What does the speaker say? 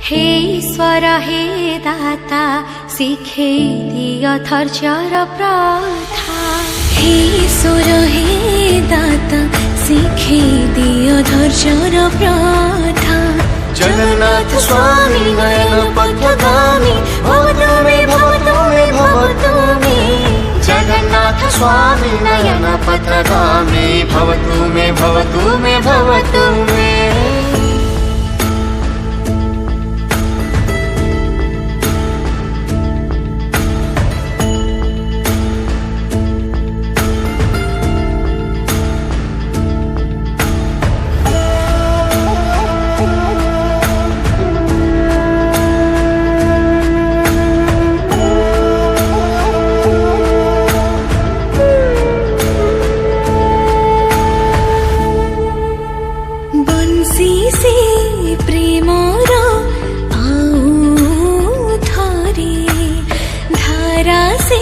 हे ईश्वर हे दाता शिखे दिय धैर्यर प्रथा। हे ईश्वर हे दाता शिखे दिय धैर्यर प्रथा। जगन्नाथ स्वामी नयन पथगामी भवतु मे भवतु मे भवतु मे। जगन्नाथ स्वामी नयन पथगामी भवतु मे भवतु मे भवतु मे। प्रेमर आउ थरे धारा से